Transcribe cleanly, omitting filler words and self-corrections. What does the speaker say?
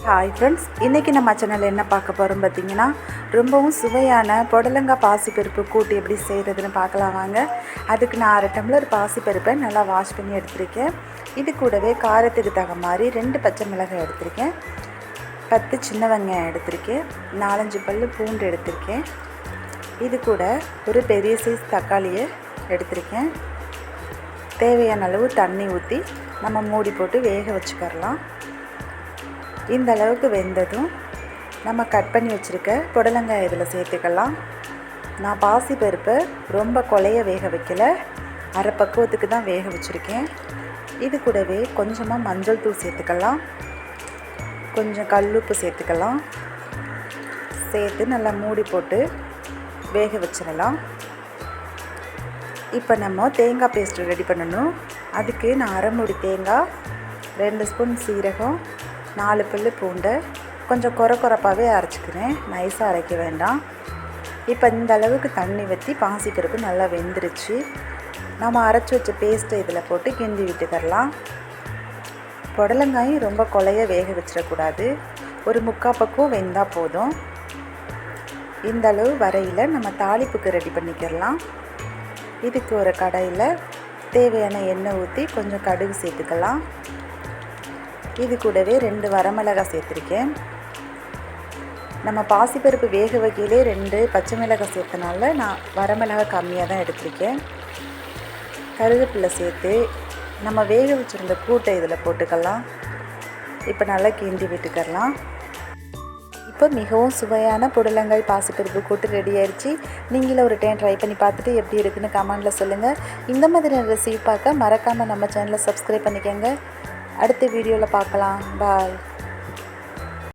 Hi friends, இன்றைக்கி நம்ம சேனலில் என்ன பார்க்க போகிறோம் பார்த்தீங்கன்னா, ரொம்பவும் சுவையான புடலங்காய் பாசிப்பருப்பு கூட்டு எப்படி செய்கிறதுன்னு பார்க்கலாம் வாங்க. அதுக்கு நான் 1/2 டம்ளர் பாசிப்பருப்பை நல்லா வாஷ் பண்ணி எடுத்திருக்கேன். இது கூடவே காரத்துக்கு தகுந்த மாதிரி 2 பச்சை மிளகாய் எடுத்திருக்கேன், 10 சின்ன வெங்காயம் எடுத்திருக்கேன், 4-5 பல் பூண்டு எடுத்திருக்கேன். இது கூட ஒரு பெரிய சைஸ் தக்காளியை எடுத்திருக்கேன். தேவையான அளவு தண்ணி ஊற்றி நம்ம மூடி போட்டு வேக வச்சுக்கரலாம். இந்த அளவுக்கு வெந்ததும் நம்ம கட் பண்ணி வச்சுருக்க புடலங்காய் இதில் சேர்த்துக்கலாம். நான் பாசிப்பருப்பை ரொம்ப கொலைய வேக வைக்கலை, அரை பக்குவத்துக்கு தான் வேக வச்சுருக்கேன். இது கூடவே கொஞ்சமாக மஞ்சள் தூள் சேர்த்துக்கலாம், கொஞ்சம் கல்லுப்பு சேர்த்துக்கலாம். சேர்த்து நல்லா மூடி போட்டு வேக வச்சிடலாம். இப்போ நம்ம தேங்காய் பேஸ்ட்டு ரெடி பண்ணணும். அதுக்கு நான் அரை மூடி தேங்காய், 2 ஸ்பூன் சீரகம், 4 பல் பூண்டை கொஞ்சம் கொரப்பாகவே அரைச்சிக்கிறேன், நைஸாக அரைக்க வேண்டாம். இப்போ இந்த அளவுக்கு தண்ணி ஊற்றி பாசிப்பருப்பு நல்லா வெந்துருச்சு. நம்ம அரைச்சி வச்ச பேஸ்ட்டை இதில் போட்டு கிண்டி விட்டுக்கரலாம். புடலங்காயும் ரொம்ப கொலைய வேக வச்சிடக்கூடாது, ஒரு 3/4 பக்குவம் வெந்தால் போதும். இந்த அளவு வரையில் நம்ம தாளிப்புக்கு ரெடி பண்ணிக்கிறலாம். இதுக்கு ஒரு கடாயில் தேவையான எண்ணெய் ஊற்றி கொஞ்சம் கடுகு சேர்த்துக்கலாம். இது கூடவே 2 வரமிளகாய் சேர்த்துருக்கேன். நம்ம பாசிப்பருப்பு வேக வைக்கையிலே 2 பச்சை மிளகாய் சேர்த்தனால நான் வரமிளகாய் கம்மியாக தான் எடுத்திருக்கேன். கருவேப்பிலை சேர்த்து நம்ம வேக வச்சுருந்த கூட்டை இதில் போட்டுக்கலாம். இப்போ நல்லா கிண்டி விட்டுக்கலாம். இப்போ மிகவும் சுவையான புடலங்காய் பாசிப்பருப்பு கூட்டு ரெடி ஆயிடுச்சு. நீங்களும் ஒரு டைம் ட்ரை பண்ணி பார்த்துட்டு எப்படி இருக்குன்னு கமெண்டில் சொல்லுங்கள். இந்த மாதிரியான ரெசிபி பார்க்க மறக்காமல் நம்ம சேனலை சப்ஸ்கிரைப் பண்ணிக்கோங்க. அடுத்த வீடியோவில் பார்க்கலாம். பாய்.